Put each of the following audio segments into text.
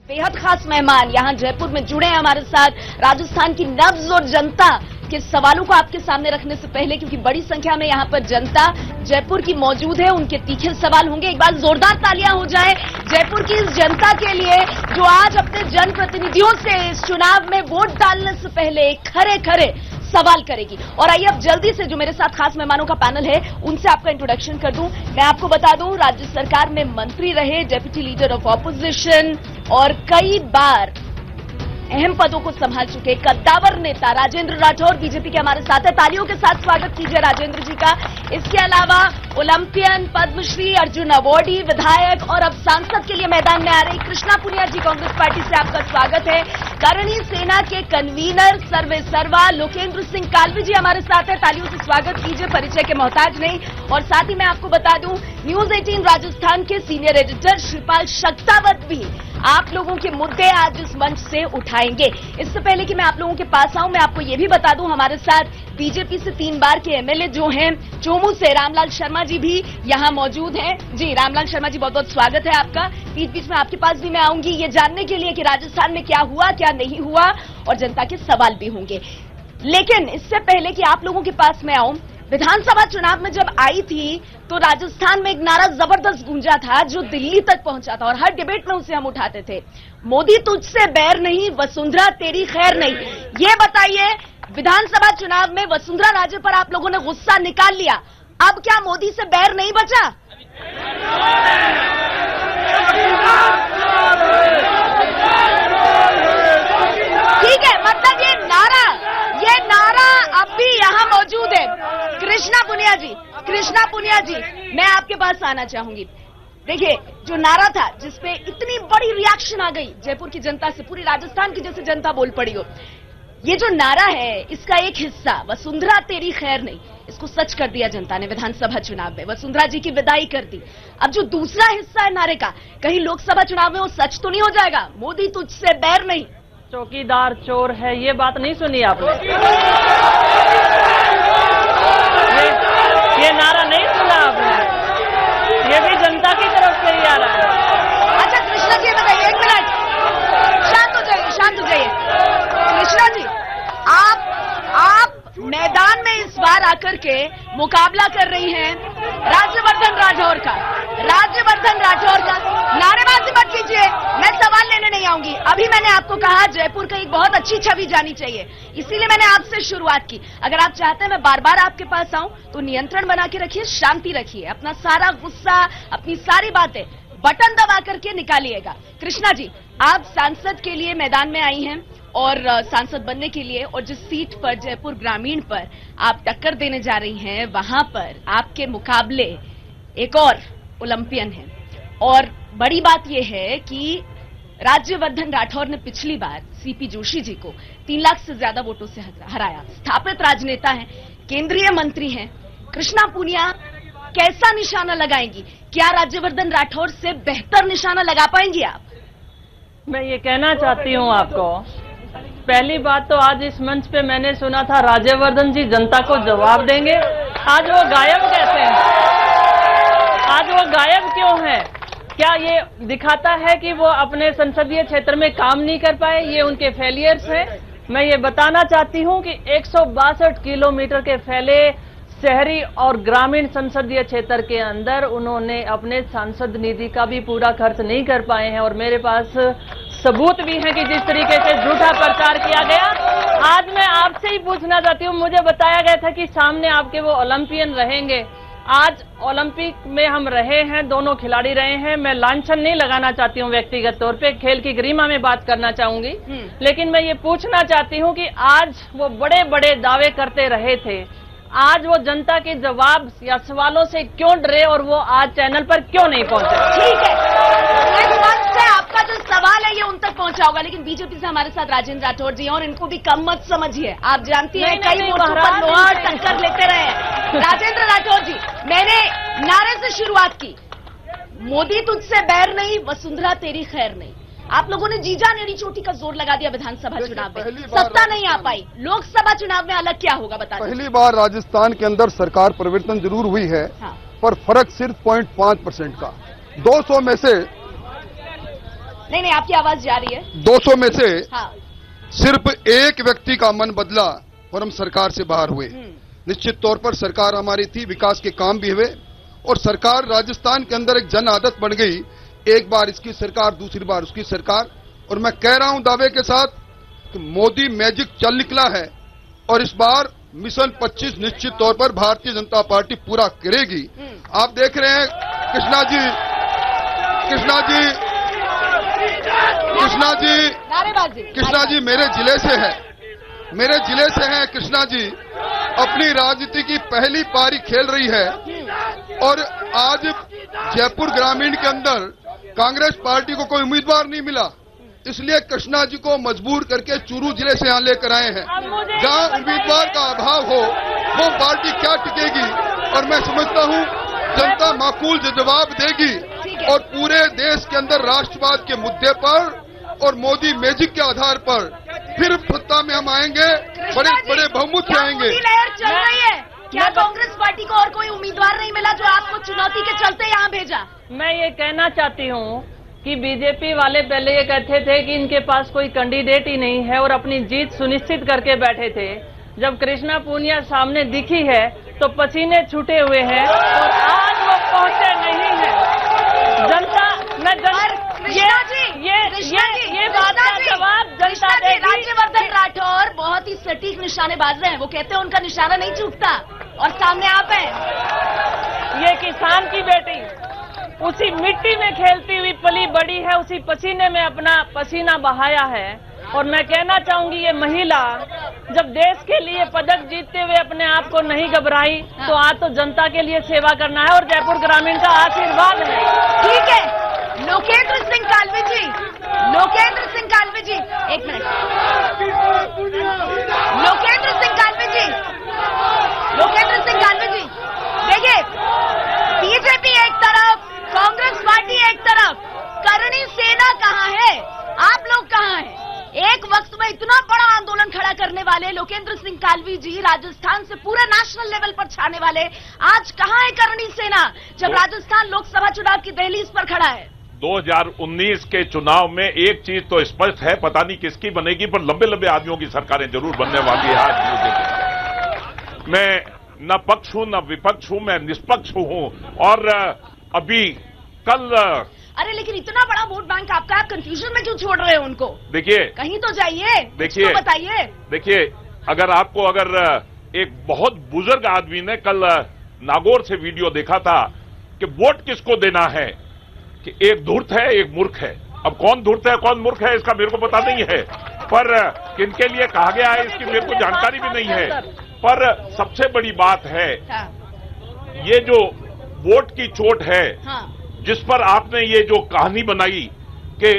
बेहद खास मेहमान यहाँ जयपुर में जुड़े हैं हमारे साथ। राजस्थान की नब्ज और जनता के सवालों को आपके सामने रखने से पहले, क्योंकि बड़ी संख्या में यहाँ पर जनता जयपुर की मौजूद है, उनके तीखे सवाल होंगे। एक बार जोरदार तालियां हो जाए जयपुर की इस जनता के लिए जो आज अपने जनप्रतिनिधियों से इस चुनाव में वोट डालने से पहले खरे खरे सवाल करेगी। और आइए अब जल्दी से जो मेरे साथ खास मेहमानों का पैनल है उनसे आपका इंट्रोडक्शन कर दूं। मैं आपको बता दूं, राज्य सरकार में मंत्री रहे, डेप्यूटी लीडर ऑफ ऑपोजिशन और कई बार अहम पदों को संभाल चुके कद्दावर नेता राजेंद्र राठौर बीजेपी के हमारे साथ है। तालियों के साथ स्वागत कीजिए राजेंद्र जी का। इसके अलावा ओलंपियन, पद्मश्री, अर्जुन अवार्डी, विधायक और अब सांसद के लिए मैदान में आ रही कृष्णा पुनिया जी, कांग्रेस पार्टी से आपका स्वागत है। करणी सेना के कन्वीनर सर्वे सर्वा लोकेंद्र सिंह कालवी जी हमारे साथ है। तालियों से स्वागत कीजिए, परिचय के मोहताज नहीं। और साथ ही मैं आपको बता दूं, न्यूज 18 राजस्थान के सीनियर एडिटर श्रीपाल शक्तावत भी आप लोगों के मुद्दे आज इस मंच से उठाएंगे। इससे पहले कि मैं आप लोगों के पास आऊं, मैं आपको ये भी बता दूं, हमारे साथ बीजेपी से 3 बार के एमएलए जो हैं, चोमू से रामलाल शर्मा जी भी यहां मौजूद हैं। जी रामलाल शर्मा जी, बहुत बहुत स्वागत है आपका। बीच बीच में आपके पास भी मैं आऊंगी ये जानने के लिए कि राजस्थान में क्या हुआ, क्या नहीं हुआ, और जनता के सवाल भी होंगे। लेकिन इससे पहले कि आप लोगों के पास मैं आऊं, विधानसभा चुनाव में जब आई थी तो राजस्थान में एक नारा जबरदस्त गूंजा था जो दिल्ली तक पहुंचा था और हर डिबेट में उसे हम उठाते थे। मोदी तुझसे बैर नहीं, वसुंधरा तेरी खैर नहीं। ये बताइए, विधानसभा चुनाव में वसुंधरा राजे पर आप लोगों ने गुस्सा निकाल लिया, अब क्या मोदी से बैर नहीं बचा? ठीक है, मतलब ये नारा अब भी यहां मौजूद है। कृष्णा पुनिया जी, मैं आपके पास आना चाहूंगी। देखिए, जो नारा था जिसपे इतनी बड़ी रिएक्शन आ गई जयपुर की जनता से, पूरी राजस्थान की जैसे जनता बोल पड़ी हो, ये जो नारा है इसका एक हिस्सा वसुंधरा तेरी खैर नहीं, इसको सच कर दिया जनता ने विधानसभा चुनाव में, वसुंधरा जी की विदाई कर दी। अब जो दूसरा हिस्सा है नारे का, कहीं लोकसभा चुनाव में वो सच तो नहीं हो जाएगा, मोदी तुझसे बैर नहीं, चौकीदार चोर है, ये बात नहीं सुनी आपने? ये नारा नहीं सुना आपने? ये भी जनता की तरफ से ही आ रहा है। अच्छा कृष्णा जी बताइए, 1 मिनट, शांत हो जाइए। कृष्णा जी, आप मैदान में इस बार आकर के मुकाबला कर रही हैं राज्यवर्धन राठौर का। नारेबाजी मत कीजिए, मैं सवाल लेने नहीं आऊंगी। अभी मैंने आपको कहा जयपुर का एक बहुत अच्छी छवि जानी चाहिए, इसीलिए मैंने आपसे शुरुआत की। अगर आप चाहते हैं मैं बार बार आपके पास आऊं तो नियंत्रण बना के रखिए, शांति रखिए, अपना सारा गुस्सा, अपनी सारी बातें बटन दबा करके निकालिएगा। कृष्णा जी, आप सांसद के लिए मैदान में आई हैं और सांसद बनने के लिए, और जिस सीट पर जयपुर ग्रामीण पर आप टक्कर देने जा रही हैं, वहां पर आपके मुकाबले एक और ओलंपियन है। और बड़ी बात यह है कि राज्यवर्धन राठौर ने पिछली बार सीपी जोशी जी को 3 लाख से ज्यादा वोटों से हराया। स्थापित राजनेता हैं, केंद्रीय मंत्री हैं। कृष्णा पुनिया कैसा निशाना लगाएंगी? क्या राज्यवर्धन राठौर से बेहतर निशाना लगा पाएंगी आप? मैं ये कहना चाहती हूँ आपको, पहली बात तो आज इस मंच पे मैंने सुना था राज्यवर्धन जी जनता को जवाब देंगे। आज वो गायब कैसे हैं? आज वो गायब क्यों हैं? क्या ये दिखाता है कि वो अपने संसदीय क्षेत्र में काम नहीं कर पाए? ये उनके फेलियर्स हैं। मैं ये बताना चाहती हूँ कि 162 किलोमीटर के फैले शहरी और ग्रामीण संसदीय क्षेत्र के अंदर उन्होंने अपने सांसद निधि का भी पूरा खर्च नहीं कर पाए हैं, और मेरे पास सबूत भी हैं कि जिस तरीके से झूठा प्रचार किया गया। आज मैं आपसे ही पूछना चाहती हूँ, मुझे बताया गया था कि सामने आपके वो ओलंपियन रहेंगे। आज ओलंपिक में हम रहे हैं, दोनों खिलाड़ी रहे हैं। मैं लांछन नहीं लगाना चाहती हूँ व्यक्तिगत तौर पे, खेल की गरिमा में बात करना चाहूंगी, लेकिन मैं ये पूछना चाहती हूँ कि आज वो बड़े बड़े दावे करते रहे थे, आज वो जनता के जवाब या सवालों से क्यों डरे और वो आज चैनल पर क्यों नहीं पहुंचे? ठीक है, इस मंच से आपका जो सवाल है ये उन तक पहुंचा होगा, लेकिन बीजेपी से हमारे साथ राजेंद्र राठौर जी हैं और इनको भी कम मत समझिए। आप जानती हैं कई मोर्चों पर लोहा टक्कर लेते रहे। राजेंद्र राठौर जी, मैंने नारे से शुरुआत की, मोदी तुझसे बैर नहीं, वसुंधरा तेरी खैर नहीं। आप लोगों ने जीजा नेड़ी चोटी का जोर लगा दिया विधानसभा चुनाव में, सत्ता नहीं आ पाई। लोकसभा चुनाव में अलग क्या होगा बता दीजिए। पहली बार राजस्थान के अंदर सरकार परिवर्तन जरूर हुई है, पर फर्क सिर्फ 0.5% का। 200 में से नहीं, आपकी आवाज जा रही है। 200 में से हाँ। सिर्फ एक व्यक्ति का मन बदला और हम सरकार से बाहर हुए। निश्चित तौर पर सरकार हमारी थी, विकास के काम भी हुए और सरकार राजस्थान के अंदर एक जन आदत बन गई, एक बार इसकी सरकार, दूसरी बार उसकी सरकार। और मैं कह रहा हूं दावे के साथ कि मोदी मैजिक चल निकला है और इस बार मिशन 25 निश्चित तौर पर भारतीय जनता पार्टी पूरा करेगी। आप देख रहे हैं कृष्णा जी मेरे जिले से है, कृष्णा जी अपनी राजनीति की पहली पारी खेल रही है और आज जयपुर ग्रामीण के अंदर कांग्रेस पार्टी को कोई उम्मीदवार नहीं मिला, इसलिए कृष्णा जी को मजबूर करके चूरू जिले से यहां लेकर आए हैं। जहां उम्मीदवार का अभाव हो वो पार्टी क्या टिकेगी, और मैं समझता हूं जनता माकूल जवाब देगी और पूरे देश के अंदर राष्ट्रवाद के मुद्दे पर और मोदी मैजिक के आधार पर फिर सत्ता में हम आएंगे, बड़े बड़े बहुमत से आएंगे। लहर चल रही है क्या? कांग्रेस पार्टी को और कोई उम्मीदवार नहीं मिला जो आपको चुनौती के चलते यहाँ भेजा? मैं ये कहना चाहती हूँ कि बीजेपी वाले पहले ये कहते थे कि इनके पास कोई कैंडिडेट ही नहीं है और अपनी जीत सुनिश्चित करके बैठे थे। जब कृष्णा पूनिया सामने दिखी है तो पसीने छूटे हुए हैं और आज वो पहुंचे नहीं है। जनता ये बात का जवाब जनता देगी। राज्यवर्धन राठौर बहुत ही सटीक निशानेबाज हैं, वो कहते हैं उनका निशाना नहीं चूकता और सामने आप हैं। ये किसान की बेटी उसी मिट्टी में खेलती हुई पली बड़ी है, उसी पसीने में अपना पसीना बहाया है। और मैं कहना चाहूंगी ये महिला जब देश के लिए पदक जीतते हुए अपने आप को नहीं घबराई तो आज तो जनता के लिए सेवा करना है और जयपुर ग्रामीण का आशीर्वाद है। ठीक है, लोकेंद्र सिंह कालवी जी, एक मिनट। लोकेंद्र सिंह कालवी जी, देखिए बीजेपी एक तरफ, कांग्रेस पार्टी एक तरफ, करणी सेना कहाँ है, आप लोग कहाँ हैं? एक वक्त में इतना बड़ा आंदोलन खड़ा करने वाले लोकेंद्र सिंह कालवी जी, राजस्थान से पूरे नेशनल लेवल पर छाने वाले, आज कहाँ है करणी सेना जब राजस्थान लोकसभा चुनाव की दहलीज पर खड़ा है? 2019 के चुनाव में एक चीज तो स्पष्ट है, पता नहीं किसकी बनेगी, पर लंबे लंबे आदमियों की सरकारें जरूर बनने वाली है। आज मैं न पक्ष हूं न विपक्ष हूं, मैं निष्पक्ष हूं। और अभी कल अरे लेकिन इतना बड़ा वोट बैंक आपका, आप कंफ्यूजन में क्यों छोड़ रहे हो उनको? देखिए, कहीं तो जाइए, देखिए, बताइए। देखिए, अगर एक बहुत बुजुर्ग आदमी ने कल नागौर से वीडियो देखा था कि वोट किसको देना है, कि एक धूर्त है एक मूर्ख है। अब कौन धूर्त है कौन मूर्ख है इसका मेरे को पता नहीं है, पर किनके लिए कहा गया है इसकी मेरे को जानकारी भी नहीं है। पर सबसे बड़ी बात है ये जो वोट की चोट है, जिस पर आपने ये जो कहानी बनाई कि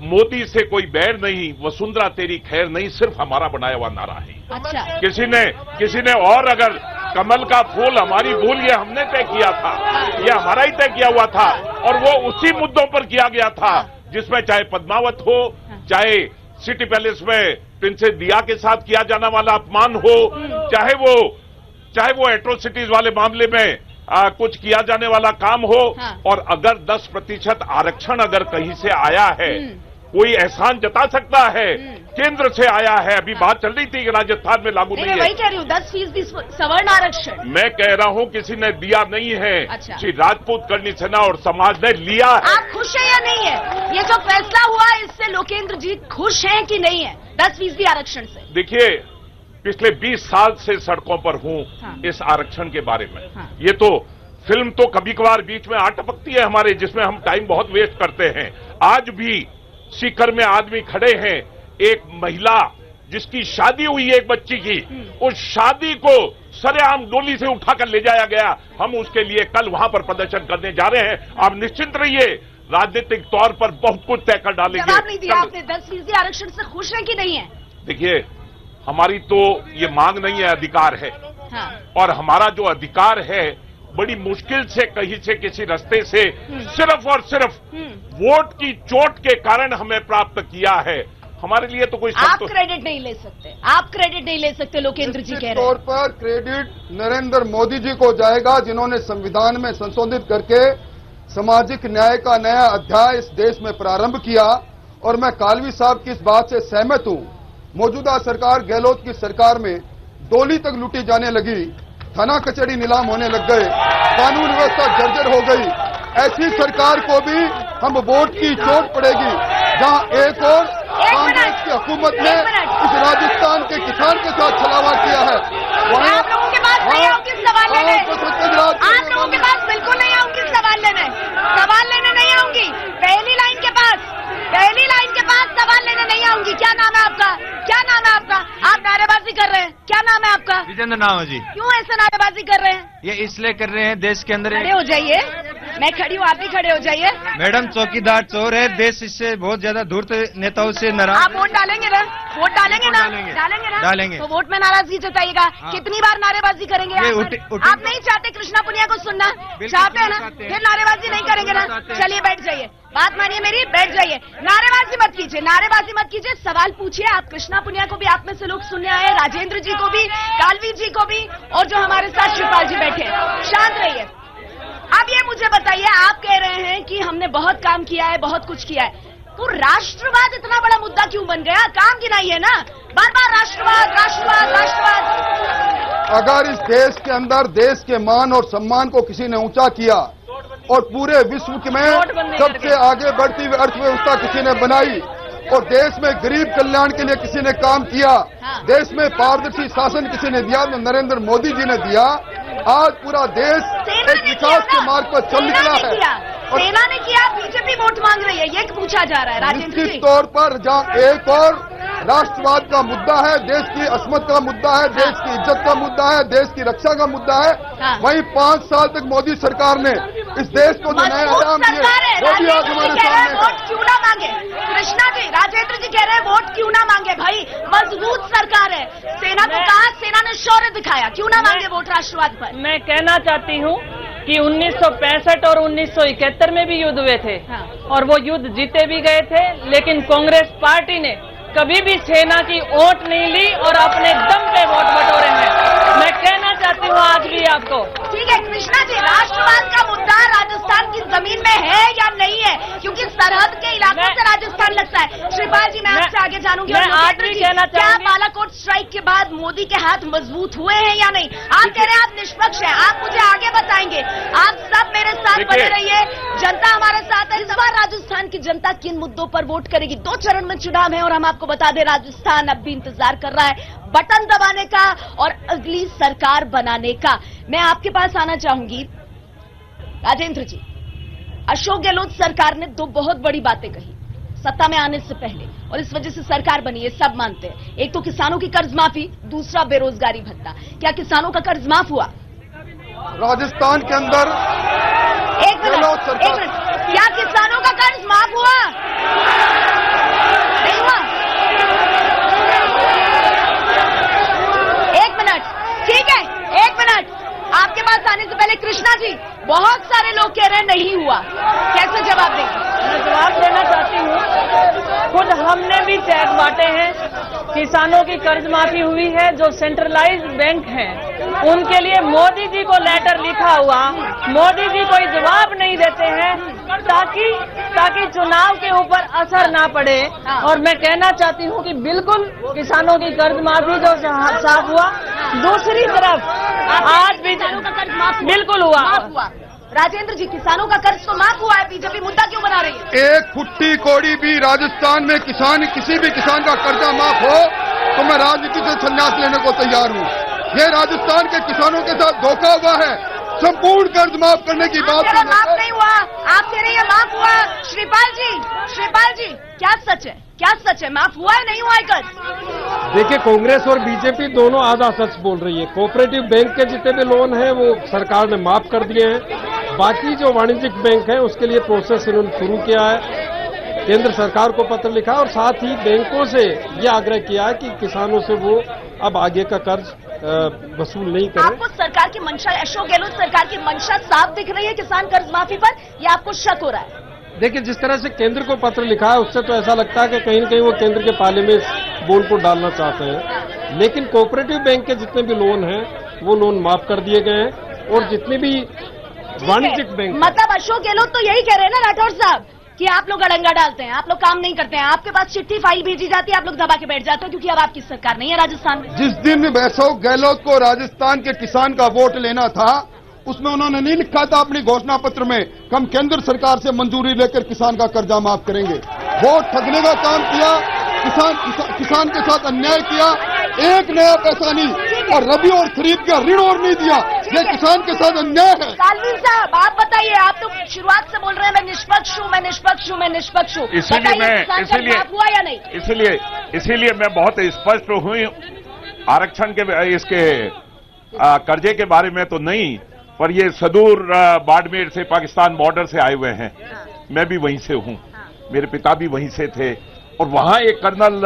मोदी से कोई बैर नहीं, वसुंधरा तेरी खैर नहीं, सिर्फ हमारा बनाया हुआ नारा है। अच्छा। किसी ने और अगर कमल का फूल हमारी भूल, ये हमने तय किया था, ये हमारा ही तय किया हुआ था और वो उसी मुद्दों पर किया गया था जिसमें चाहे पद्मावत हो, चाहे सिटी पैलेस में प्रिंसेस दिया के साथ किया जाने वाला अपमान हो, चाहे वो एट्रोसिटीज वाले मामले में कुछ किया जाने वाला काम हो। और अगर 10% आरक्षण अगर कहीं से आया है, कोई एहसान जता सकता है, केंद्र से आया है। अभी बात चल रही थी कि राजस्थान में लागू नहीं है। वही कह रही हूँ, 10% सवर्ण आरक्षण मैं कह रहा हूँ किसी ने दिया नहीं है। अच्छा। श्री राजपूत करणी सेना और समाज ने लिया है। आप खुश हैं या नहीं है? ये जो फैसला हुआ इससे लोकेंद्र जी खुश हैं कि नहीं है 10% आरक्षण से? देखिए, पिछले 20 साल से सड़कों पर हूं इस आरक्षण के बारे में। ये तो फिल्म तो कभी कभार बीच में आ टपकती है हमारे, जिसमें हम टाइम बहुत वेस्ट करते हैं। आज भी सीकर में आदमी खड़े हैं, एक महिला जिसकी शादी हुई है एक बच्ची की, उस शादी को सरेआम डोली से उठाकर ले जाया गया। हम उसके लिए कल वहां पर प्रदर्शन करने जा रहे हैं। आप निश्चिंत रहिए, राजनीतिक तौर पर बहुत कुछ तय कर डालेंगे। जवाब नहीं दिया आपने, 10% आरक्षण से खुश हैं कि नहीं है? देखिए, हमारी तो ये मांग नहीं है, अधिकार है। और हमारा जो अधिकार है बड़ी मुश्किल से कहीं से किसी रास्ते से सिर्फ और सिर्फ वोट की चोट के कारण हमें प्राप्त किया है। हमारे लिए तो कोई आप क्रेडिट नहीं ले सकते, आप क्रेडिट नहीं ले सकते, लोकेंद्र जी कह रहे हैं। तौर पर क्रेडिट नरेंद्र मोदी जी को जाएगा, जिन्होंने संविधान में संशोधित करके सामाजिक न्याय का नया अध्याय इस देश में प्रारंभ किया। और मैं कालवी साहब की इस बात से सहमत हूं। मौजूदा सरकार गहलोत की सरकार में डोली तक लूटी जाने लगी, थाना कचहरी नीलाम होने लग गए, कानून व्यवस्था जर्जर हो गई। ऐसी सरकार को भी हम वोट की चोट पड़ेगी, जहां एक और कांग्रेस की हुकूमत ने इस राजस्थान के किसान के साथ छलावा किया है। आप लोगों के पास नहीं आऊंगी सवाल लेने, आप लोगों के पास बिल्कुल नहीं आऊंगी सवाल लेने नहीं आऊंगी। पहली लाइन के पास सवाल लेने नहीं आऊंगी। क्या नाम है आपका? आप नारेबाजी कर रहे हैं, क्या नाम है आपका? विजेंद्र नाम है जी। क्यों ऐसे नारेबाजी कर रहे हैं? ये इसलिए कर रहे हैं, देश के अंदर खड़े हो जाइए, मैं खड़ी हूँ, आप भी खड़े हो जाइए। मैडम चौकीदार चोर है, देश इससे बहुत ज्यादा धूर्त नेताओं से नाराज। आप वोट डालेंगे ना? डालेंगे। तो वोट में नाराजगी जताइएगा। कितनी बार नारेबाजी करेंगे? आप नहीं चाहते कृष्णा पुनिया को सुनना? चाहते हैं ना? फिर नारेबाजी नहीं करेंगे ना? चलिए बैठ जाइए, बात मानिए मेरी, बैठ जाइए। नारेबाजी मत कीजिए, सवाल पूछिए। आप कृष्णा पुनिया को भी आप में से लोग सुनने आए, राजेंद्र जी को भी, कालवी जी को भी, और जो हमारे साथ शिवपाल जी बैठे। शांत रहिए। अब ये मुझे बताइए, आप कह रहे हैं कि हमने बहुत काम किया है, बहुत कुछ किया है, तो राष्ट्रवाद इतना बड़ा मुद्दा क्यों बन गया? काम गिनाइए ना, बार बार राष्ट्रवाद। अगर इस देश के अंदर देश के मान और सम्मान को किसी ने ऊंचा किया और पूरे विश्व में सबसे आगे बढ़ती हुई अर्थव्यवस्था किसी ने बनाई और देश में गरीब कल्याण के लिए किसी ने काम किया, देश में पारदर्शी शासन किसी ने दिया तो नरेंद्र मोदी जी ने दिया। आज पूरा देश एक विकास के मार्ग पर चल निकला है। सेना ने किया, बीजेपी वोट मांग रही है, ये पूछा जा रहा है राजेंद्र जी। निश्चित तौर पर जहां एक और राष्ट्रवाद का मुद्दा है, देश की अस्मत का मुद्दा है, देश की इज्जत का मुद्दा है, देश की रक्षा का मुद्दा है, वहीं 5 साल तक मोदी सरकार ने इस देश को जो नए आयाम दिए वो भी आज हमारे सामने। वोट क्यों ना मांगे कृष्णा जी? राजेंद्र जी कह रहे हैं वोट क्यों ना मांगे? भाई मजबूत सरकार है, सेना को कहा, सेना ने शौर्य दिखाया, क्यों ना मांगे वोट राष्ट्रवाद पर? मैं कहना चाहती हूँ कि 1965 और 1971 में भी युद्ध हुए थे और वो युद्ध जीते भी गए थे, लेकिन कांग्रेस पार्टी ने कभी भी सेना की वोट नहीं ली और अपने दम पे वोट बटोरे हैं। मैं कहना चाहती हूँ आज भी आपको। ठीक है कृष्णा जी, राष्ट्रवाद का मुद्दा राजस्थान की जमीन में है या नहीं है? क्योंकि सरहद के इलाकों से राजस्थान लगता है। श्रीपाल जी, मैं आपसे आगे जानूंगी। मैं आज भी कहना क्या चाहूंगी, बालाकोट स्ट्राइक के बाद मोदी के हाथ मजबूत हुए हैं या नहीं? आप कह रहे हैं आप निष्पक्ष हैं, आप मुझे आगे बताएंगे। आप सब मेरे साथ बने रहिए, जनता हमारे साथ है। इस बार राजस्थान की जनता किन मुद्दों पर वोट करेगी? 2 चरण में चुनाव है और हम आपको बता दें, राजस्थान अब भी इंतजार कर रहा है बटन दबाने का और अगली सरकार बनाने का। मैं आपके पास आना चाहूंगी राजेंद्र जी। अशोक गहलोत सरकार ने 2 बहुत बड़ी बातें कही सत्ता में आने से पहले और इस वजह से सरकार बनी, ये सब मानते हैं। एक तो किसानों की कर्ज माफी, दूसरा बेरोजगारी भत्ता। क्या किसानों का कर्ज माफ हुआ? राजस्थान के अंदर एक मिनट, क्या किसानों का कर्ज माफ हुआ? नहीं हुआ? एक मिनट, ठीक है, 1 मिनट। आपके पास आने से पहले कृष्णा जी, बहुत सारे लोग कह रहे हैं नहीं हुआ, कैसे जवाब देंगे? मैं जवाब देना चाहती हूँ, खुद हमने भी चेक बांटे हैं, किसानों की कर्ज माफी हुई है। जो सेंट्रलाइज्ड बैंक हैं उनके लिए मोदी जी को लेटर लिखा हुआ, मोदी जी कोई जवाब नहीं देते हैं ताकि चुनाव के ऊपर असर ना पड़े। और मैं कहना चाहती हूँ कि बिल्कुल किसानों की कर्ज माफी जो साफ हुआ। दूसरी तरफ आज भी किसानों का कर्ज माफ बिल्कुल हुआ। राजेंद्र जी, किसानों का कर्ज तो माफ हुआ है, बीजेपी मुद्दा क्यों बना रही है? एक फुट्टी कौड़ी भी राजस्थान में किसी भी किसान का कर्जा माफ हो तो मैं राजनीति से संन्यास लेने को तैयार हूँ। ये राजस्थान के किसानों के साथ धोखा हुआ है। संपूर्ण कर्ज माफ करने की बात माफ नहीं हुआ, आप कह रहे हैं माफ हुआ। श्रीपाल जी, क्या सच है? माफ हुआ है, नहीं हुआ है कर्ज? देखिए, कांग्रेस और बीजेपी दोनों आधा सच बोल रही है। कोऑपरेटिव बैंक के जितने भी लोन हैं वो सरकार ने माफ कर दिए हैं। बाकी जो वाणिज्यिक बैंक है उसके लिए प्रोसेस इन्होंने शुरू किया है। केंद्र सरकार को पत्र लिखा और साथ ही बैंकों से ये आग्रह किया है कि किसानों से वो अब आगे का कर्ज वसूल नहीं करें। आपको सरकार की मंशा, अशोक गहलोत सरकार की मंशा साफ दिख रही है किसान कर्ज माफी पर, या आपको शक हो रहा है? देखिए, जिस तरह से केंद्र को पत्र लिखा है उससे तो ऐसा लगता है कि कहीं न कहीं वो केंद्र के पाले में इस बोल को डालना चाहते हैं। लेकिन कोऑपरेटिव बैंक के जितने भी लोन हैं वो लोन माफ कर दिए गए हैं और जितनी भी वाणिज्यिक बैंक। मतलब अशोक गहलोत तो यही कह रहे हैं ना राठौर साहब कि आप लोग अड़ंगा डालते हैं, आप लोग काम नहीं करते हैं, आपके पास चिट्ठी फाइल भेजी जाती है, आप लोग दबा के बैठ जाते हो क्योंकि अब आपकी सरकार नहीं है राजस्थान में। जिस दिन अशोक गहलोत को राजस्थान के किसान का वोट लेना था, उसमें उन्होंने नहीं लिखा था अपनी घोषणा पत्र में कि हम केंद्र सरकार से मंजूरी लेकर किसान का कर्जा माफ करेंगे। वोट ठगने का काम किया, किसान के साथ अन्याय किया, एक नया पैसा नहीं और रबी और खरीद का ऋण और नहीं दिया। ये किसान के साथ अन्याय है। कालवीन साहब आप बताइए, आप तो शुरुआत से बोल रहे हैं मैं निष्पक्ष हूँ, मैं निष्पक्ष हूँ, मैं निष्पक्ष हूँ। हुआ या नहीं? इसीलिए मैं बहुत स्पष्ट हुई। आरक्षण के इसके कर्जे के बारे में तो नहीं, पर ये सुदूर बाड़मेर से पाकिस्तान बॉर्डर से आए हुए हैं। मैं भी वहीं से हूं, मेरे पिता भी वहीं से थे और वहां एक कर्नल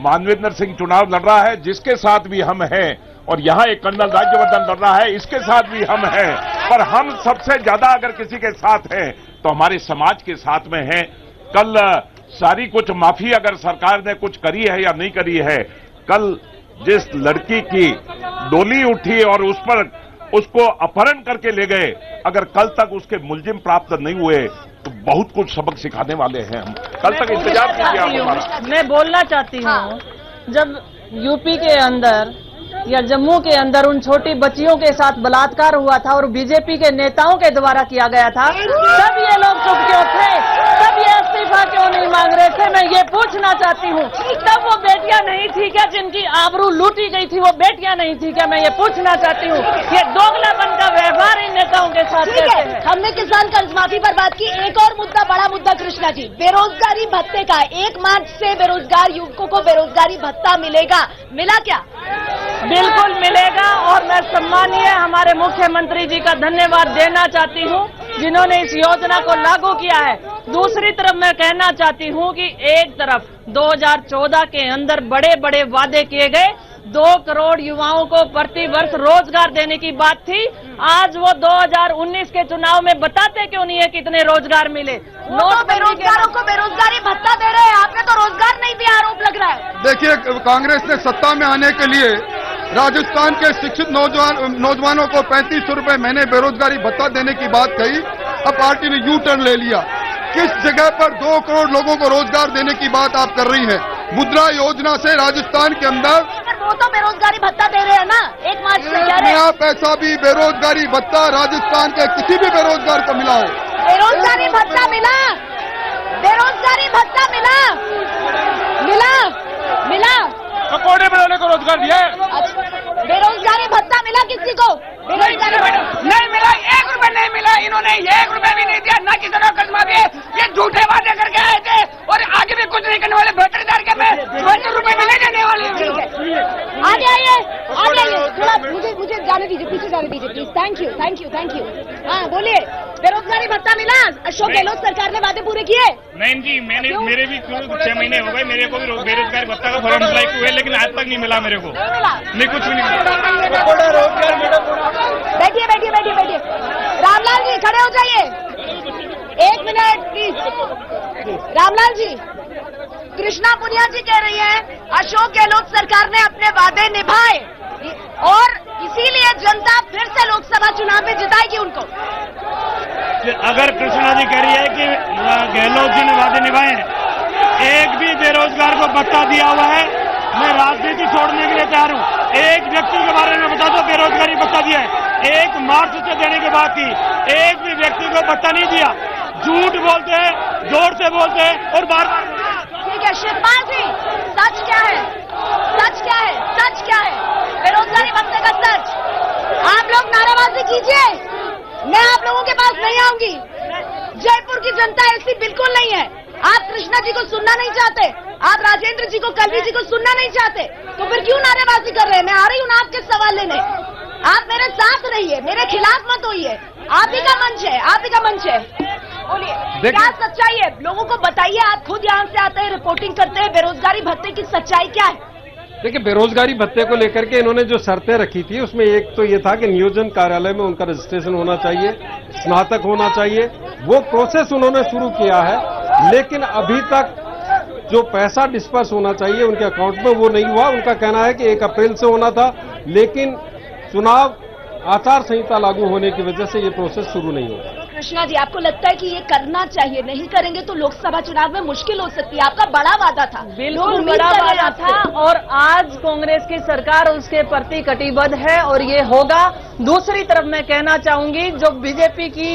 मानवेंद्र सिंह चुनाव लड़ रहा है जिसके साथ भी हम हैं, और यहां एक कर्नल राज्यवर्धन लड़ रहा है इसके साथ भी हम हैं। पर हम सबसे ज्यादा अगर किसी के साथ हैं तो हमारे समाज के साथ में हैं। कल सारी कुछ माफी अगर सरकार ने कुछ करी है या नहीं करी है, कल जिस लड़की की डोली उठी और उस पर उसको अपहरण करके ले गए, अगर कल तक उसके मुलजिम प्राप्त नहीं हुए तो बहुत कुछ सबक सिखाने वाले हैं हम। कल तक इंतजार कीजिए आप हमारा। मैं बोलना चाहती हूँ, जब यूपी के अंदर या जम्मू के अंदर उन छोटी बच्चियों के साथ बलात्कार हुआ था और बीजेपी के नेताओं के द्वारा किया गया था, तब ये लोग चुप क्यों थे? तब ये इस्तीफा क्यों नहीं मांग रहे थे? मैं ये पूछना चाहती हूँ। तब वो बेटियां नहीं थी क्या जिनकी आबरू लूटी गई थी? वो बेटियां नहीं थी क्या? मैं ये पूछना चाहती हूँ। ये दोगलापन का व्यवहार इन नेताओं के साथ कैसे है? हमने किसान कर्ज माफी पर बात की। एक और मुद्दा, बड़ा मुद्दा कृष्णा जी, बेरोजगारी भत्ते का। 1 मार्च से बेरोजगार युवकों को बेरोजगारी भत्ता मिलेगा, मिला क्या? बिल्कुल मिलेगा और मैं सम्मानीय हमारे मुख्यमंत्री जी का धन्यवाद देना चाहती हूं जिन्होंने इस योजना को लागू किया है। दूसरी तरफ मैं कहना चाहती हूं कि एक तरफ 2014 के अंदर बड़े बड़े वादे किए गए, 2 करोड़ युवाओं को प्रति वर्ष रोजगार देने की बात थी। आज वो 2019 के चुनाव में बताते क्यों नहीं है कितने रोजगार मिले? वो तो बेरोजगारों को बेरोजगारी भत्ता दे रहे हैं, आपने तो रोजगार नहीं दिया, आरोप लग रहा है। देखिए, कांग्रेस ने सत्ता में आने के लिए राजस्थान के शिक्षित नौजवानों को 3500 रुपए महीने बेरोजगारी भत्ता देने की बात कही। अब पार्टी ने यू टर्न ले लिया। किस जगह पर 2 करोड़ लोगों को रोजगार देने की बात आप कर रही हैं? मुद्रा योजना से राजस्थान के अंदर वो तो बेरोजगारी भत्ता दे रहे हैं ना, 1 मार्च से कह रहे हैं। नया पैसा भी बेरोजगारी भत्ता राजस्थान के किसी भी बेरोजगार को मिला हो। बेरोजगारी भत्ता मिला, बेरोजगारी भत्ता मिला, मिला मिला पकौड़े बनाने को रोजगार दिया है। बेरोजगारी भत्ता मिला किसी को? बेरोजगारी नहीं मिला, 1 रुपए नहीं मिला। इन्होंने 1 रुपए भी नहीं दिया, न किसी ने कर्ज माफी। ये झूठे वादे करके आए थे और आगे भी कुछ नहीं करने वाले। 72,000 के में 72 रुपए भी नहीं देने वाले। आगे आइए, आगे आइए, थोड़ा मुझे जाने दीजिए, पीछे जाने दीजिए please. Thank you, thank you, thank you. हाँ बोलिए, बेरोजगारी भत्ता मिला? अशोक गहलोत सरकार ने वादे पूरे किए? नहीं जी, मेरे भी 6 महीने हो गए, मेरे को भी बेरोजगारी भत्ता का फॉर्म अप्लाई हुए, लेकिन आज तक नहीं मिला मेरे को। नहीं, कुछ भी नहीं मिला। बैठिए बैठिए बैठिए बैठिए। रामलाल जी खड़े हो जाइए, 1 मिनट प्लीज। रामलाल जी, कृष्णा पुनिया जी कह रही है अशोक गहलोत सरकार ने अपने वादे निभाए और इसीलिए जनता फिर से लोकसभा चुनाव में जिताएगी उनको। अगर कृष्णा जी कह रही है कि गहलोत जी ने वादे निभाए हैं, एक भी बेरोजगार को भत्ता दिया हुआ है, मैं राजनीति छोड़ने के लिए तैयार हूं। एक व्यक्ति के बारे में बता दो बेरोजगारी भत्ता दिया है, 1 मार्च से देने के बाद थी, एक भी व्यक्ति को भत्ता नहीं दिया। झूठ बोलते हैं, जोर से बोलते हैं और बार बार। ठीक है शिवपाल जी, सच क्या है? सच क्या है? सच क्या है बेरोजगारी भत्ते का सच? आप लोग नारेबाजी कीजिए, मैं आप लोगों के पास नहीं आऊंगी। जयपुर की जनता ऐसी बिल्कुल नहीं है। आप कृष्णा जी को सुनना नहीं चाहते, आप राजेंद्र जी को, कलवी जी को सुनना नहीं चाहते, तो फिर क्यों नारेबाजी कर रहे हैं? मैं आ रही हूँ ना आपके सवाल लेने। आप मेरे साथ रहिए, मेरे खिलाफ मत होइए। आप ही का मंच है, आप ही का मंच है। बोलिए क्या सच्चाई है, लोगों को बताइए। आप खुद यहाँ से आते हैं, रिपोर्टिंग करते हैं, बेरोजगारी भत्ते की सच्चाई क्या है? देखिए, बेरोजगारी भत्ते को लेकर के इन्होंने जो शर्तें रखी थी उसमें एक तो ये था कि नियोजन कार्यालय में उनका रजिस्ट्रेशन होना चाहिए, स्नातक होना चाहिए। वो प्रोसेस उन्होंने शुरू किया है, लेकिन अभी तक जो पैसा डिस्पर्स होना चाहिए उनके अकाउंट में वो नहीं हुआ। उनका कहना है कि 1 अप्रैल से होना था, लेकिन चुनाव आचार संहिता लागू होने की वजह से ये प्रोसेस शुरू नहीं होगा। कृष्णा जी, आपको लगता है कि ये करना चाहिए? नहीं करेंगे तो लोकसभा चुनाव में मुश्किल हो सकती है। आपका बड़ा वादा था, लोग बिल्कुल उम्मीद बड़ा कर रहे हैं वादा आपसे। था और आज कांग्रेस की सरकार उसके प्रति कटिबद्ध है और ये होगा। दूसरी तरफ मैं कहना चाहूंगी, जो बीजेपी की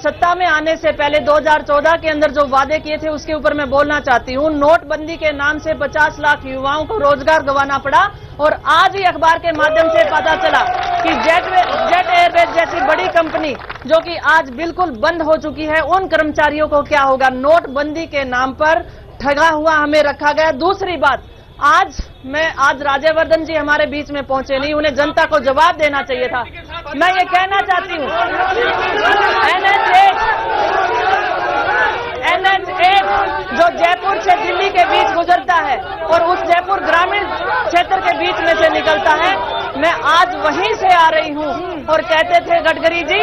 सत्ता में आने से पहले 2014 के अंदर जो वादे किए थे उसके ऊपर मैं बोलना चाहती हूँ। नोटबंदी के नाम से 50 लाख युवाओं को रोजगार गंवाना पड़ा और आज ही अखबार के माध्यम से पता चला कि जेट एयरवेज जैसी बड़ी कंपनी जो कि आज बिल्कुल बंद हो चुकी है, उन कर्मचारियों को क्या होगा? नोटबंदी के नाम पर ठगा हुआ हमें रखा गया। दूसरी बात, आज राज्यवर्धन जी हमारे बीच में पहुंचे नहीं, उन्हें जनता को जवाब देना चाहिए था। मैं ये कहना चाहती हूँ, NH8 जो जयपुर से दिल्ली के बीच गुजरता है और उस जयपुर ग्रामीण क्षेत्र के बीच में से निकलता है, मैं आज वहीं से आ रही हूँ और कहते थे गडकरी जी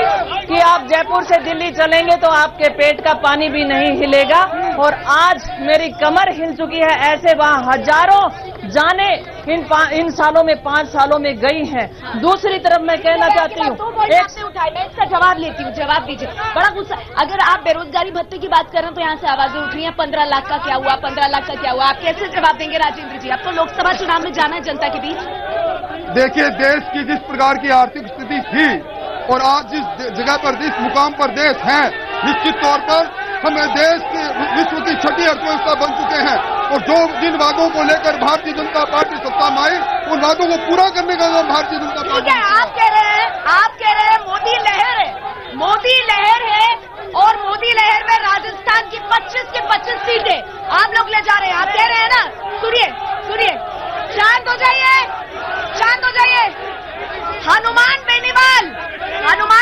कि आप जयपुर से दिल्ली चलेंगे तो आपके पेट का पानी भी नहीं हिलेगा, और आज मेरी कमर हिल चुकी है। ऐसे वहाँ हजारों जाने इन सालों में, 5 सालों में गई हैं। दूसरी तरफ मैं कहना चाहती हूँ, एक से उठाए, मैं इसका जवाब लेती हूँ, जवाब दीजिए। बड़ा गुस्सा, अगर आप बेरोजगारी भत्ते की बात कर रहे हैं तो यहाँ से आवाजें उठ रही हैं, 15 लाख का क्या हुआ, 15 लाख का क्या हुआ? आप कैसे जवाब देंगे राजेंद्र जी? आपको लोकसभा चुनाव में जाना है जनता के बीच। देखिए, देश की जिस प्रकार की आर्थिक स्थिति थी और आज जिस जगह पर, जिस मुकाम पर देश है, निश्चित तौर पर हमें देश की विश्व की छठी अर्थव्यवस्था बन चुके हैं और जिन वादों को लेकर भारतीय जनता पार्टी सत्ता में आई, उन वादों को पूरा करने का काम भारतीय जनता पार्टी। ठीक है, आप कह रहे हैं मोदी लहर है, मोदी लहर है, और मोदी लहर में राजस्थान की 25 की 25 सीटें आप लोग ले जा रहे हैं। आप कह रहे हैं ना, सुनिए, शांत हो जाइए, शांत हो जाइए। हनुमान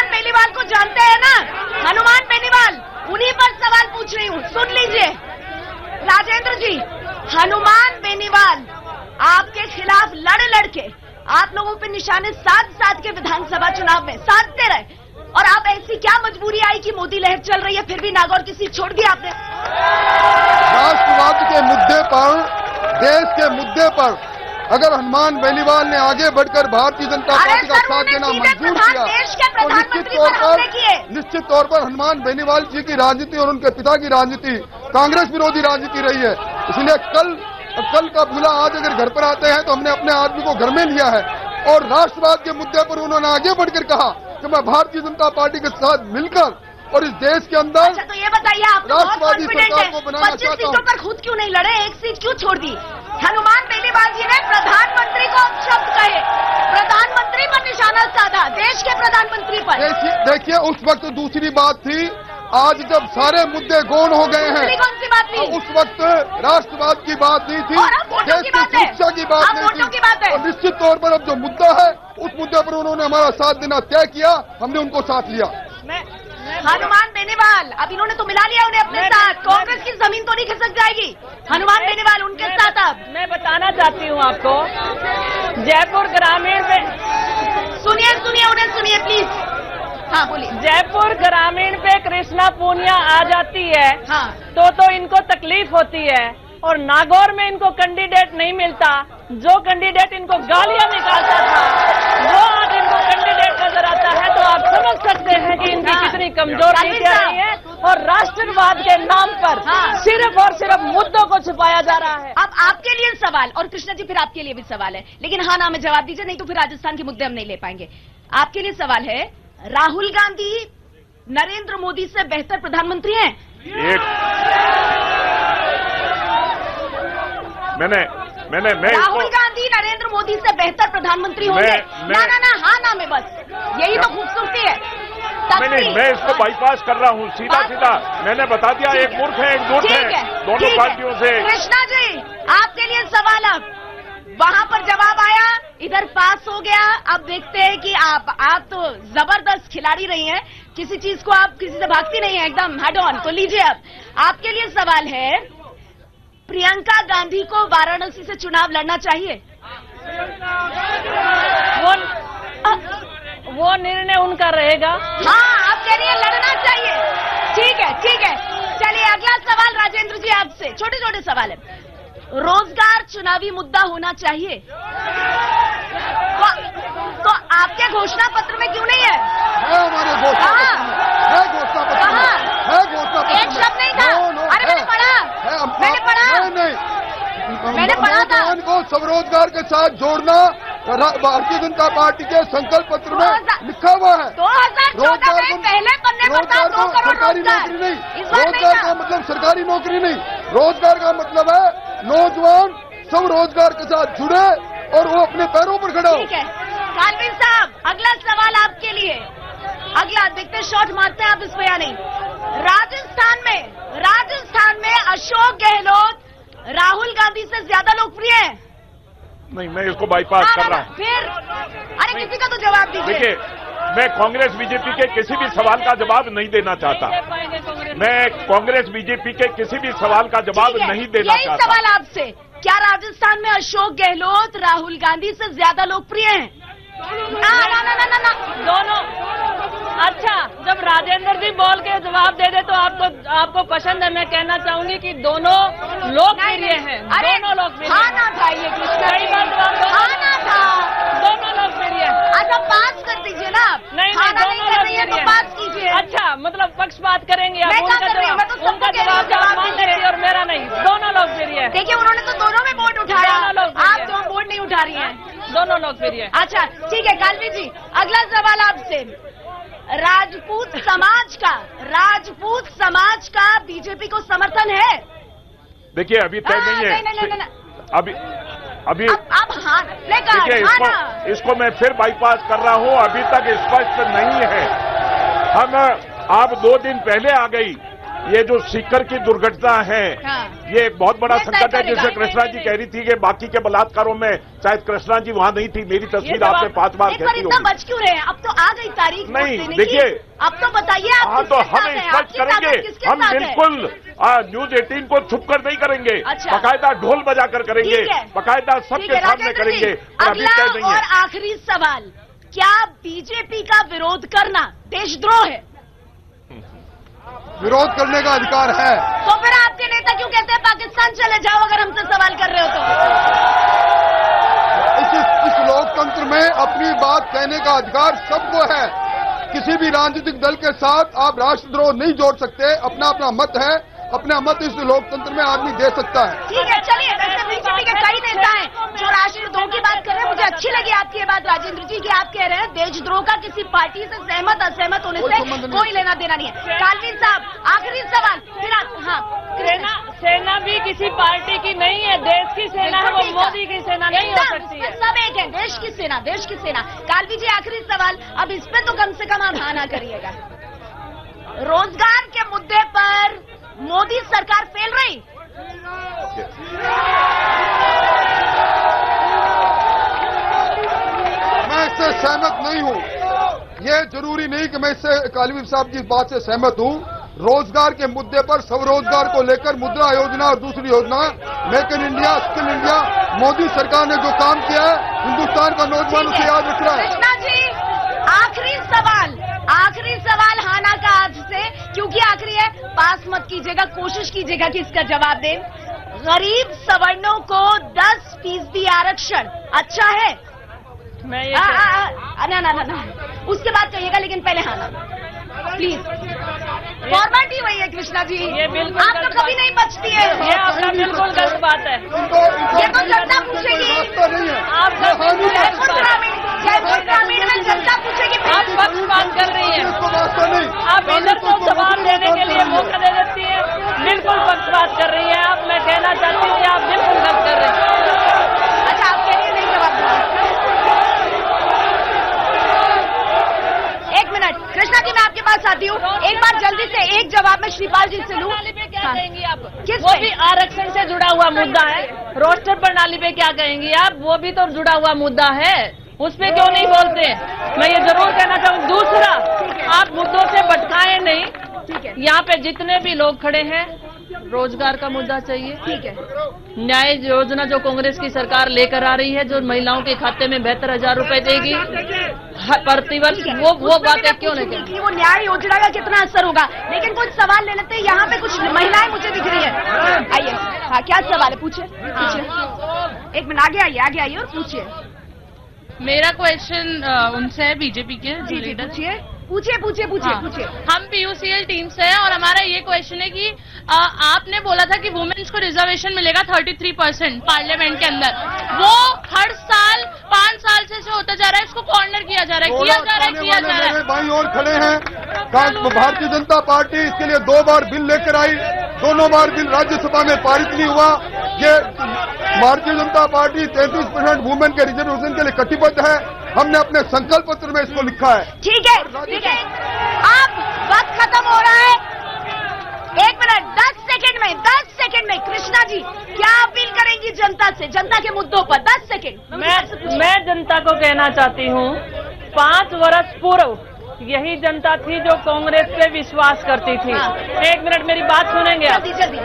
बेनीवाल को जानते हैं ना? हनुमान बेनीवाल, उन्हीं पर सवाल पूछ रही हूँ, सुन लीजिए राजेंद्र जी। हनुमान बेनीवाल आपके खिलाफ लड़ के आप लोगों पे निशाने साध के विधानसभा चुनाव में साधते रहे, और आप ऐसी क्या मजबूरी आई कि मोदी लहर चल रही है फिर भी नागौर की सीट छोड़ दी आपने? राष्ट्रवाद के मुद्दे पर, देश के मुद्दे पर अगर हनुमान बेनीवाल ने आगे बढ़कर भारतीय जनता पार्टी का साथ देना मंजूर किया तो निश्चित तौर पर हनुमान बेनीवाल जी की राजनीति और उनके पिता की राजनीति कांग्रेस विरोधी राजनीति रही है। इसलिए कल का भूला आज अगर घर पर आते हैं तो हमने अपने आदमी को घर में लिया है, और राष्ट्रवाद के मुद्दे पर उन्होंने आगे बढ़कर कहा कि मैं भारतीय जनता पार्टी के साथ मिलकर और इस देश के अंदर, अच्छा तो ये बताइए, आप राष्ट्रवादी सरकार को बनाना 25 चाहता हूं। सीटों पर खुद क्यों नहीं लड़े? एक सीट क्यों छोड़ दी? हनुमान बेनीवाल जी ने प्रधानमंत्री को अपशब्द कहे, प्रधानमंत्री पर निशाना साधा, देश के प्रधानमंत्री पर। देखिए, उस वक्त दूसरी बात थी, आज जब सारे मुद्दे गौण हो गए हैं, कौन सी बात थी? उस वक्त राष्ट्रवाद की बात नहीं थी, और अब वोटों देश की की बात है। सुरक्षा की बात अब नहीं वोटों की बात थी, है। और निश्चित तौर पर अब जो मुद्दा है उस मुद्दे पर उन्होंने हमारा साथ देना तय किया, हमने उनको साथ लिया। हनुमान बेनीवाल, अब इन्होंने तो मिला लिया उन्हें अपने साथ, कांग्रेस की जमीन तो नहीं खिसक जाएगी। हनुमान बेनीवाल उनके साथ। अब मैं बताना चाहती हूँ आपको, जयपुर ग्रामीण में, सुनिए उन्हें सुनिए प्लीज। हाँ बोलिए। जयपुर ग्रामीण पे कृष्णा पूनिया आ जाती है हाँ, तो इनको तकलीफ होती है, और नागौर में इनको कैंडिडेट नहीं मिलता। जो कैंडिडेट इनको गालियां निकालता था वो आज इनको कैंडिडेट नजर आता है, तो आप समझ सकते हैं कि इनकी कितनी कमजोर नीतियां रही है, और राष्ट्रवाद के नाम पर सिर्फ और सिर्फ मुद्दों को छिपाया जा रहा है। अब आपके लिए सवाल, और कृष्णा जी फिर आपके लिए भी सवाल है, लेकिन हाँ ना में जवाब दीजिए, नहीं तो फिर राजस्थान के मुद्दे हम नहीं ले पाएंगे। आपके लिए सवाल है, राहुल गांधी नरेंद्र मोदी से बेहतर प्रधानमंत्री हैं? राहुल गांधी नरेंद्र मोदी से बेहतर प्रधानमंत्री होंगे? ना हाँ ना में बस यही तो खूबसूरती है। मैं इसको बाईपास कर रहा हूँ, सीधा मैंने बता दिया, एक मूर्ख है, एक दूर है, दोनों पार्टियों से। कृष्णा जी आपके लिए सवाल, अब वहां पर जवाब आया, इधर पास हो गया। अब देखते हैं कि आप तो जबरदस्त खिलाड़ी रही हैं, किसी चीज को आप किसी से भागती नहीं है, एकदम हेड ऑन। तो लीजिए, अब आपके लिए सवाल है, प्रियंका गांधी को वाराणसी से चुनाव लड़ना चाहिए? वो निर्णय उनका रहेगा। हाँ, आप कह रही हैं लड़ना चाहिए, ठीक है। चलिए अगला सवाल राजेंद्र जी आपसे, छोटे छोटे सवाल है। रोजगार चुनावी मुद्दा होना चाहिए? तो आपके घोषणा पत्र में क्यों नहीं है? हमारे घोषणा कहाँ? पत्र में, है घोषणा पत्र में, कहाँ? है घोषणा पत्र एक में। शब्द नहीं था। अरे मैंने पढ़ा, मैंने पढ़ा, नहीं, मैंने पढ़ा था। नौजवान को स्वरोजगार के साथ जोड़ना भारतीय जनता पार्टी के संकल्प पत्र में लिखा हुआ है। 2014 में पहले पन्ने पर था 2 करोड़ सरकारी रोजगार। नौकरी नहीं, इस बार नहीं रोजगार था। का मतलब सरकारी नौकरी नहीं, रोजगार का मतलब है नौजवान स्वरोजगार के साथ जुड़े और वो अपने पैरों पर खड़ा हो। ठीक है कालवीर साहब, अगला सवाल आपके लिए। अगला देखते शॉट मारते हैं आप इस पे या नहीं। राजस्थान में अशोक गहलोत राहुल गांधी से ज्यादा लोकप्रिय है। नहीं, मैं इसको बाईपास कर रहा हूं। फिर अरे किसी का तो जवाब दीजिए। देखिए, मैं कांग्रेस बीजेपी के किसी भी सवाल का जवाब नहीं देना चाहता। मैं कांग्रेस बीजेपी के किसी भी सवाल का जवाब ठीक है, नहीं देना यही चाहता। सवाल आपसे, क्या राजस्थान में अशोक गहलोत राहुल गांधी से ज्यादा लोकप्रिय हैं? ना दोनों। अच्छा, जब राजेंद्र जी बोल के जवाब दे दे तो आपको पसंद है। मैं कहना चाहूंगी कि दोनों लोकप्रिय हैं। अरे दोनों लोकप्रिय हाँ हैं। ना था ये कृष्णा कई बार जवाब दो। हाँ ना था। दोनों लोकप्रिय हैं। अच्छा पास कर दीजिए ना। नहीं, हाँ ना नहीं दोनों कर रही है तो लोकप्रिय पास हैं। कीजिए। अच्छा, मतलब पक्षपात करेंगे आप। मैं क्या कर रही हूँ? मैं तो सबको उनका कह रही हूँ, जवाब जवाब मान दीजिए। लेंगे और मेरा नहीं। दोनों लोकप्रिय है। देखिए उन्होंने तो दोनों में वोट उठाया, दोनों लोकप्रिय आप हैं। दो वोट नहीं उठा रही हैं। दोनों लोकप्रिय है। अच्छा ठीक है कालवीर जी, अगला सवाल आपसे। राजपूत समाज का बीजेपी को समर्थन है? देखिए, अभी तय नहीं है। नहीं। अभी अब हाँ देखिए, इसको मैं फिर बाईपास कर रहा हूं। अभी तक स्पष्ट नहीं है। आप 2 दिन पहले आ गई। ये जो सीकर की दुर्घटना है, ये एक बहुत बड़ा संकट है। जिसे कृष्णा जी कह रही थी कि बाकी के बलात्कारों में शायद कृष्णा जी वहां नहीं थी। मेरी तस्वीर आपने 5 बार पर देखी इतना होगी। बच क्यों रहे हैं? अब तो आ गई तारीख वोट नहीं, देने की। देखिए, अब तो बताइए आप हाँ, तो किसके हम साथ हैं? स्पष्ट आपके साथ है, करेंगे। किसके हम साथ है? बिल्कुल न्यूज 18 को छुप कर नहीं करेंगे। अच्छा। बाकायदा ढोल बजाकर करेंगे, ठीक है। बाकायदा ठीक सबके है, सामने राजेंद्र करेंगे। जी, पर अभी अगला तय नहीं और है। आखिरी सवाल, क्या बीजेपी का विरोध करना देशद्रोह है? विरोध करने का अधिकार है। तो फिर आपके नेता क्यों कहते हैं पाकिस्तान चले जाओ अगर हमसे सवाल कर रहे हो तो? इस लोकतंत्र में अपनी बात कहने का अधिकार सबको है। किसी भी राजनीतिक दल के साथ आप राष्ट्रद्रोह नहीं जोड़ सकते। अपना मत है, अपना मत इस लोकतंत्र में आदमी दे सकता है। ठीक है चलिए, वैसे बीजेपी के कई नेता हैं जो राष्ट्रद्रोह की बात कर रहे हैं। मुझे अच्छी लगी आपकी ये बात राजेंद्र जी, कि आप कह रहे हैं देशद्रोह का किसी पार्टी से सहमत असहमत होने से कोई लेना देना नहीं है। कालवीर साहब, आखिरी सवाल फिर आप। हाँ, सेना भी किसी पार्टी की नहीं है, देश की सेना है। वो मोदी की सेना नहीं हो सकती है। सब एक है, देश की सेना। कालवीर जी आखिरी सवाल, अब इस पे तो कम से कम आप हाँ ना करिएगा। रोजगार के मुद्दे पर मोदी सरकार फेल रही? मैं इससे सहमत नहीं हूं। ये जरूरी नहीं कि मैं इससे कालवीर साहब की बात से सहमत हूं। रोजगार के मुद्दे पर स्वरोजगार को लेकर मुद्रा योजना और दूसरी योजना make in India, skill India, Modi सरकार ने जो काम किया है हिंदुस्तान का नौजवान उसे याद रख रहा है। कृष्णा जी आखिरी सवाल हाना का आज से, क्योंकि आखिरी है, पास मत कीजिएगा, कोशिश कीजिएगा कि इसका जवाब दें। गरीब सवर्णों को 10% आरक्षण अच्छा है? मैं ये ना उसके बाद कहिएगा, लेकिन पहले हाना प्लीज। फॉर्मेलिटी वही है कृष्णा जी, ये बिल्कुल आप तो कभी नहीं बचती है। ये आपका बिल्कुल गलत बात है। ये तो जनता पूछेगी। आप जयपुर ग्रामीण में जनता पूछेगी। आप पक्षपात कर रही हैं। नहीं, आप इधर तो जवाब देने के लिए मौका दे देती है। बिल्कुल पक्षपात कर रही है आप। मैं कहना चाहती हूँ कि आप बिल्कुल गलत कर रहे हैं। अच्छा, आपके लिए नहीं जवाब दूंगा। एक मिनट कृष्णा जी, मैं आपके पास आती हूँ। एक बार जल्दी से एक जवाब में श्रीपाल जी से लूँ। क्या कहेंगी आप? किस वो पे? भी आरक्षण से जुड़ा हुआ मुद्दा है। रोस्टर प्रणाली पे क्या कहेंगी आप? वो भी तो जुड़ा हुआ मुद्दा है, उस पे क्यों नहीं बोलते? मैं ये जरूर कहना चाहूँ। दूसरा, आप मुद्दों से भटकाएं नहीं। ठीक है, यहाँ पे जितने भी लोग खड़े हैं, रोजगार का मुद्दा चाहिए। ठीक है। न्याय योजना जो कांग्रेस की सरकार लेकर आ रही है, जो महिलाओं के खाते में 72,000 रुपए देगी प्रतिवर्ष, वो बातें क्यों नहीं करें? वो न्याय योजना का कितना असर होगा, लेकिन कुछ सवाल ले लेते हैं। यहाँ पे कुछ महिलाएं मुझे दिख रही है। आइए, हाँ क्या सवाल है, पूछिए। एक मिनट, आगे आइए और पूछिए। मेरा क्वेश्चन उनसे है, बीजेपी के जी लीडर। पूछिए। हम पीयूसीएल टीम से हैं और हमारा ये क्वेश्चन है कि आपने बोला था कि वुमेन्स को रिजर्वेशन मिलेगा 33% पार्लियामेंट के अंदर। वो हर साल 5 साल से होता जा रहा है, इसको कॉर्नर किया जा रहा है, किया जा रहा है। भाई और खड़े हैं, भारतीय जनता पार्टी इसके लिए 2 बार बिल लेकर आई, दोनों बार बिल राज्यसभा में पारित नहीं हुआ। ये भारतीय जनता पार्टी 33% वुमेन के रिजर्वेशन के लिए कटिबद्ध है। हमने अपने संकल्प पत्र में इसको लिखा है। ठीक है। अब वक्त खत्म हो रहा है, 1 मिनट 10 सेकंड में कृष्णा जी क्या अपील करेंगी जनता से, जनता के मुद्दों पर? 10 सेकंड। मैं जनता को कहना चाहती हूँ, 5 वर्ष पूर्व यही जनता थी जो कांग्रेस पे विश्वास करती थी। 1 मिनट मेरी बात सुनेंगे आप? जल्दी।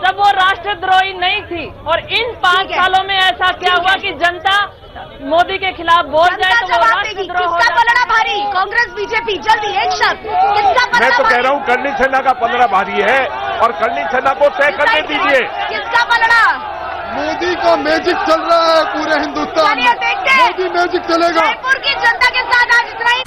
तब वो राष्ट्रद्रोही नहीं थी, और इन 5 सालों में ऐसा क्या हुआ कि जनता मोदी के खिलाफ बोल जाए तो वो राष्ट्रद्रोह हो किसका पलड़ा भारी? कांग्रेस बीजेपी? जल्दी एक शब्द, किसका पलड़ा? मैं तो कह रहा हूँ करनी सेना का पलड़ा भारी है और करनी सेना को तय करने दीजिए। किसका पलड़ा? मोदी का मैजिक चल रहा है पूरे हिंदुस्तान में। देखते हैं मोदी मैजिक चलेगा। जयपुर की जनता के साथ आज इतना ही।